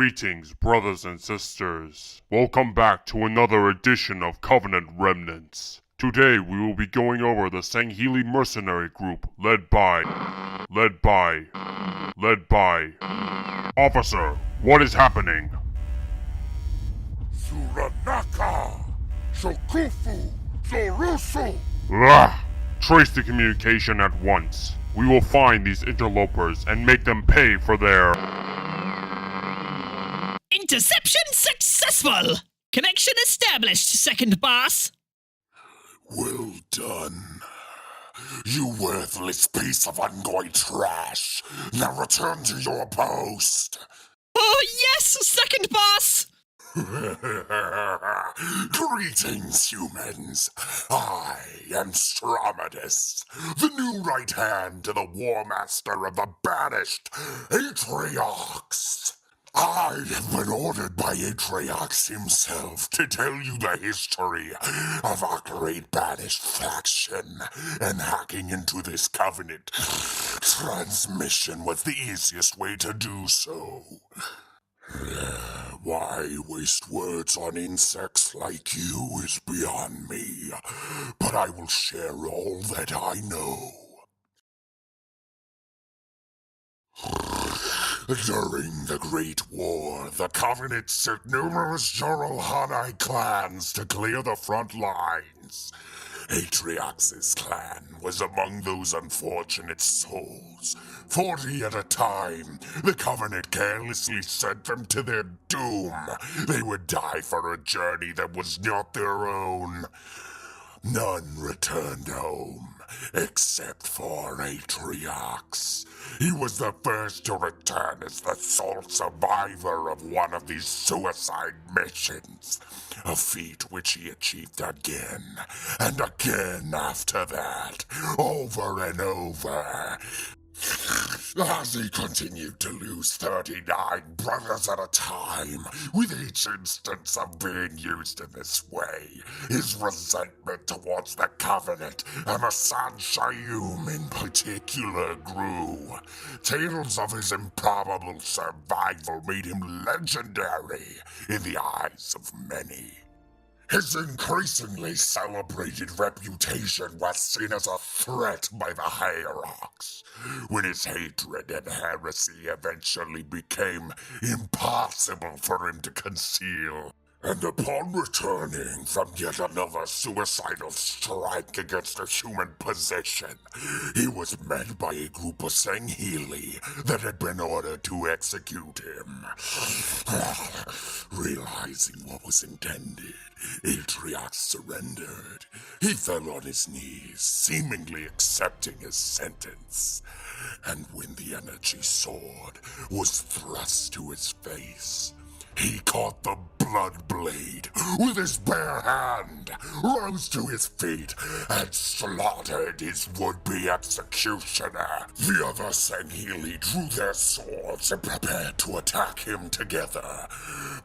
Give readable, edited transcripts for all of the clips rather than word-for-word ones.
Greetings, brothers and sisters. Welcome back to another edition of Covenant Remnants. Today we will be going over the Sangheili mercenary group led by... Officer, what is happening? Suranaka! Shokufu! Zorusu! Trace the communication at once. We will find these interlopers and make them pay for their... Interception successful! Connection established, second boss. Well done. You worthless piece of ongoing trash. Now return to your post. Oh yes, second boss! Greetings, humans. I am Stromidus, the new right hand to the War Master of the Banished, Atriox. I have been ordered by Atriox himself to tell you the history of our great Banished faction, and hacking into this Covenant transmission was the easiest way to do so. Why waste words on insects like you is beyond me, but I will share all that I know. During the Great War, the Covenant sent numerous Jiralhanae clans to clear the front lines. Atriox's clan was among those unfortunate souls. 40 at a time, the Covenant carelessly sent them to their doom. They would die for a journey that was not their own. None returned home, except for Atriox. He was the first to return as the sole survivor of one of these suicide missions, a feat which he achieved again and again after that, over and over. As he continued to lose 39 brothers at a time, with each instance of being used in this way, his resentment towards the Covenant and the San Shayum in particular grew. Tales of his improbable survival made him legendary in the eyes of many. His increasingly celebrated reputation was seen as a threat by the Hierarchs, when his hatred and heresy eventually became impossible for him to conceal. And upon returning from yet another suicidal strike against a human position, he was met by a group of Sangheili that had been ordered to execute him. Realizing what was intended, Atriox surrendered. He fell on his knees, seemingly accepting his sentence. And when the energy sword was thrust to his face, he caught the blood blade with his bare hand, rose to his feet, and slaughtered his would-be executioner. The other Sangheili drew their swords and prepared to attack him together.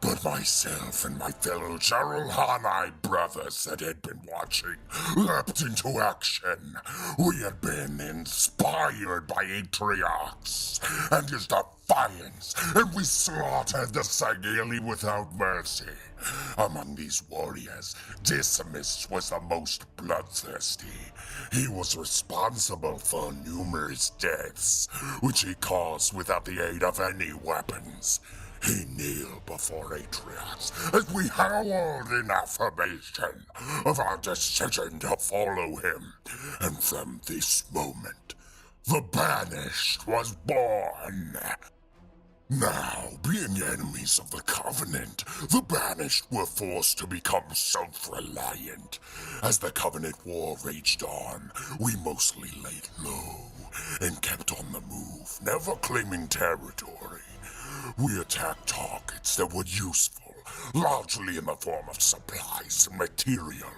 But myself and my fellow Jiralhanae brothers that had been watching leapt into action. We had been inspired by Atriox and his defiance, and we slaughtered the Sangheili without mercy. Among these warriors, Decimus was the most bloodthirsty. He was responsible for numerous deaths, which he caused without the aid of any weapons. He kneeled before Atriox as we howled in affirmation of our decision to follow him. And from this moment, the Banished was born. Now, being enemies of the Covenant, the Banished were forced to become self-reliant. As the Covenant War raged on, we mostly laid low and kept on the move, never claiming territory. We attacked targets that were useful, largely in the form of supplies and material.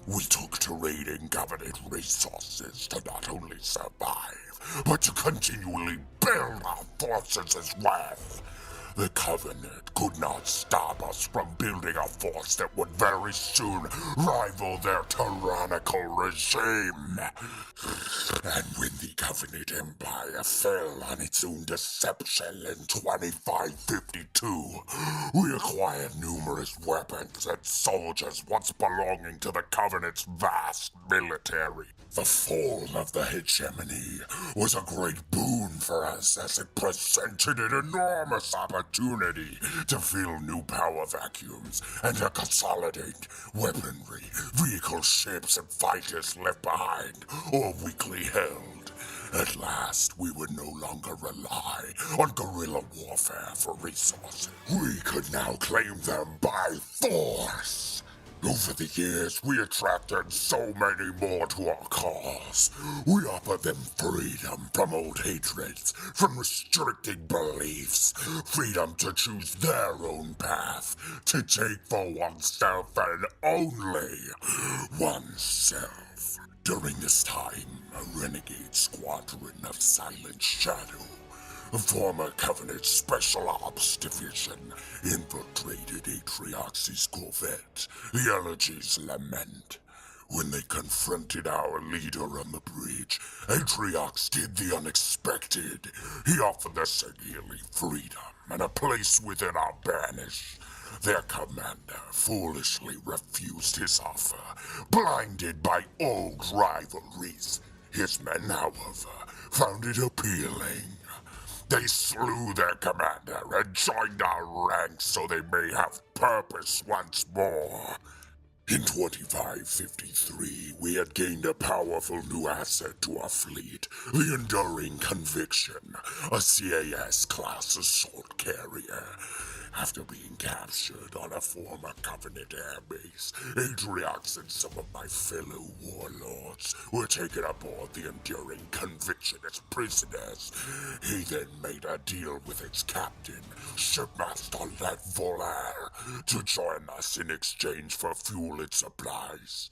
We took to raiding Covenant resources to not only survive, but to continually build our forces as well. The Covenant could not stop us from building a force that would very soon rival their tyrannical regime. And when the Covenant Empire fell on its own deception in 2552, we acquired numerous weapons and soldiers once belonging to the Covenant's vast military. The fall of the hegemony was a great boon for us as it presented an enormous opportunity to fill new power vacuums and to consolidate weaponry, vehicle ships, and fighters left behind or weakly held. At last, we would no longer rely on guerrilla warfare for resources. We could now claim them by force. Over the years, we attracted so many more to our cause. We offered them freedom from old hatreds, from restricting beliefs, freedom to choose their own path, to take for oneself and only oneself. During this time, a renegade squadron of Silent Shadow, a former Covenant Special Ops Division, infiltrated Atriox's corvette, the Elegy's Lament. When they confronted our leader on the bridge, Atriox did the unexpected. He offered the Sangheili freedom and a place within our Banished. Their commander foolishly refused his offer, blinded by old rivalries. His men, however, found it appealing. They slew their commander and joined our ranks so they may have purpose once more. In 2553, we had gained a powerful new asset to our fleet, the Enduring Conviction, a CAS-class assault carrier. After being captured on a former Covenant airbase, Atriox and some of my fellow warlords were taken aboard the Enduring Conviction as prisoners. He then made a deal with its captain, Shipmaster Nakai Vodar, to join us in exchange for fuel and supplies.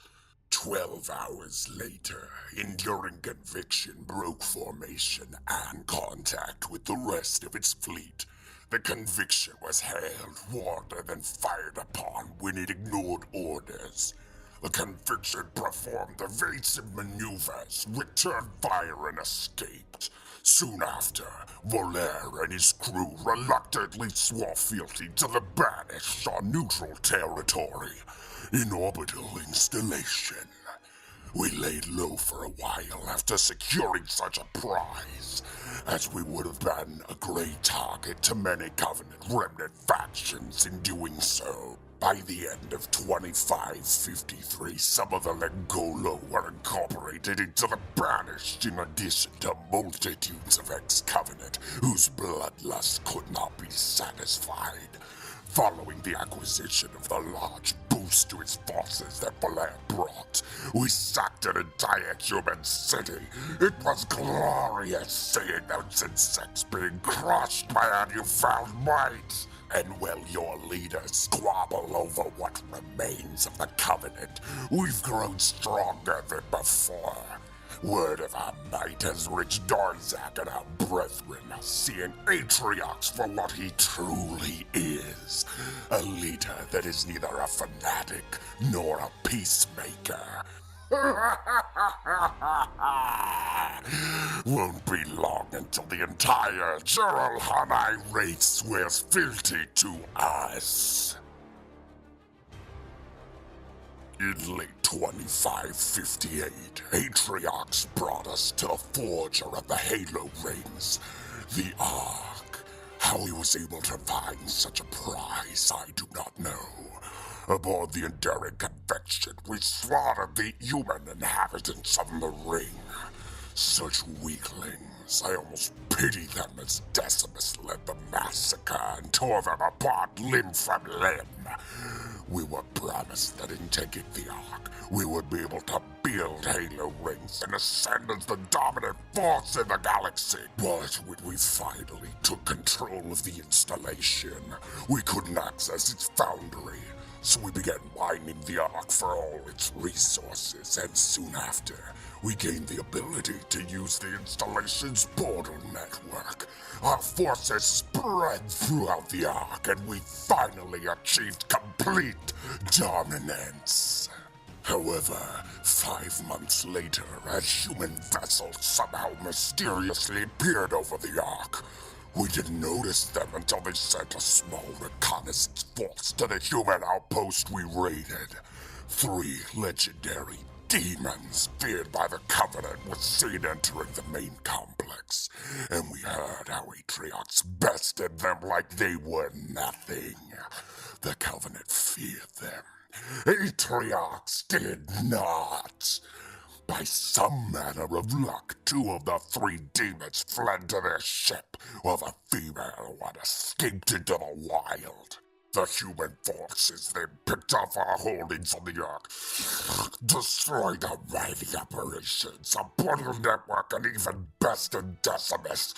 12 hours later, Enduring Conviction broke formation and contact with the rest of its fleet. The Conviction was hailed, warned, and then fired upon when it ignored orders. The Conviction performed evasive maneuvers, returned fire, and escaped. Soon after, Vodar and his crew reluctantly swore fealty to the Banished on neutral territory, in orbital installation. We laid low for a while after securing such a prize, as we would have been a great target to many Covenant Remnant factions in doing so. By the end of 2553, some of the Legolo were incorporated into the Banished in addition to multitudes of ex-Covenant whose bloodlust could not be satisfied. Following the acquisition of the large boost to its forces that Vodar brought, we sacked an entire human city. It was glorious seeing those insects being crushed by our newfound might. And while your leaders squabble over what remains of the Covenant, we've grown stronger than before. Word of our might has reached Darzak, and our brethren are seeing Atriox for what he truly is. A leader that is neither a fanatic nor a peacemaker. Won't be long until the entire Jiralhanae race swears fealty to us. In late 2558, Atriox brought us to the forger of the Halo Rings, the Ark. How he was able to find such a prize, I do not know. Aboard the Enduring Conviction, we slaughtered the human inhabitants of the ring. Such weaklings, I almost pity them as Decimus led the massacre and tore them apart limb from limb. We were promised that in taking the Ark, we would be able to build Halo Rings and ascend as the dominant force in the galaxy. But when we finally took control of the installation, we couldn't access its foundry. So we began mining the Ark for all its resources, and soon after, we gained the ability to use the installation's portal network. Our forces spread throughout the Ark, and we finally achieved complete dominance. However, 5 months later, a human vessel somehow mysteriously appeared over the Ark. We didn't notice them until they sent a small reconnaissance force to the human outpost we raided. 3 legendary demons feared by the Covenant were seen entering the main complex, and we heard how Atriox bested them like they were nothing. The Covenant feared them. Atriox did not. By some manner of luck, 2 of the 3 demons fled to their ship, while the female one escaped into the wild. The human forces then picked off our holdings on the Ark, destroyed our mining operations, a portal network, and even bested Decimus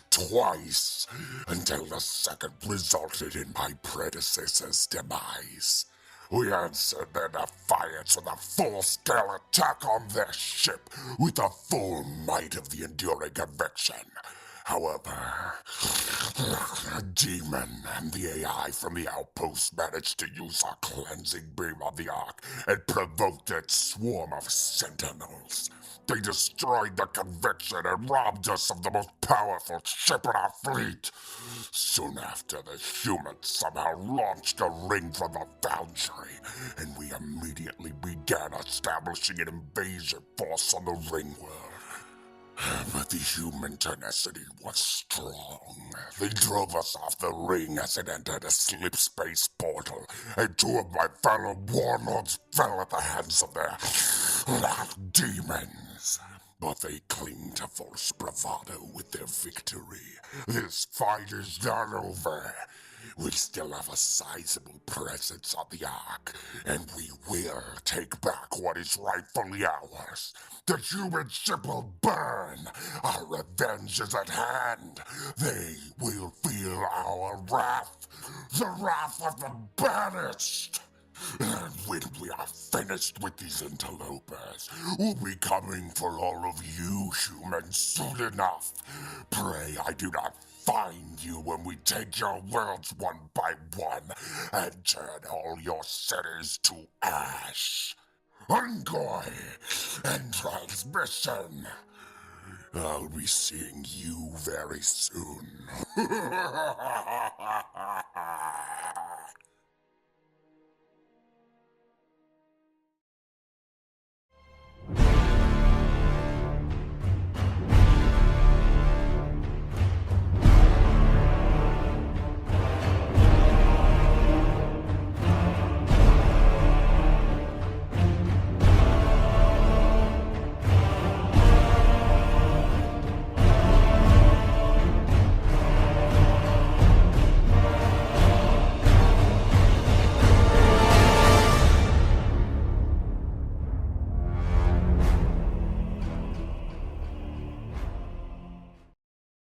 twice, until the second resulted in my predecessor's demise. We answered their defiance with a full-scale attack on their ship with the full might of the enduring conviction. However, a demon and the AI from the outpost managed to use our cleansing beam on the Ark and provoked its swarm of sentinels. They destroyed the conviction and robbed us of the most powerful ship in our fleet. Soon after, the humans somehow launched a ring from the Foundry, and we immediately began establishing an invasion force on the ring world. But the human tenacity was strong. They drove us off the ring as it entered a slip space portal, and 2 of my fellow warlords fell at the hands of their demons. But they cling to false bravado with their victory. This fight is not over. We still have a sizable presence on the Ark, and we will take back what is rightfully ours. The human ship will burn. Our revenge is at hand. They will feel our wrath, the wrath of the Banished. And when we are finished with these interlopers, we'll be coming for all of you humans soon enough. Pray I do not find you when we take your worlds one by one and turn all your cities to ash. Envoy and transmission. I'll be seeing you very soon.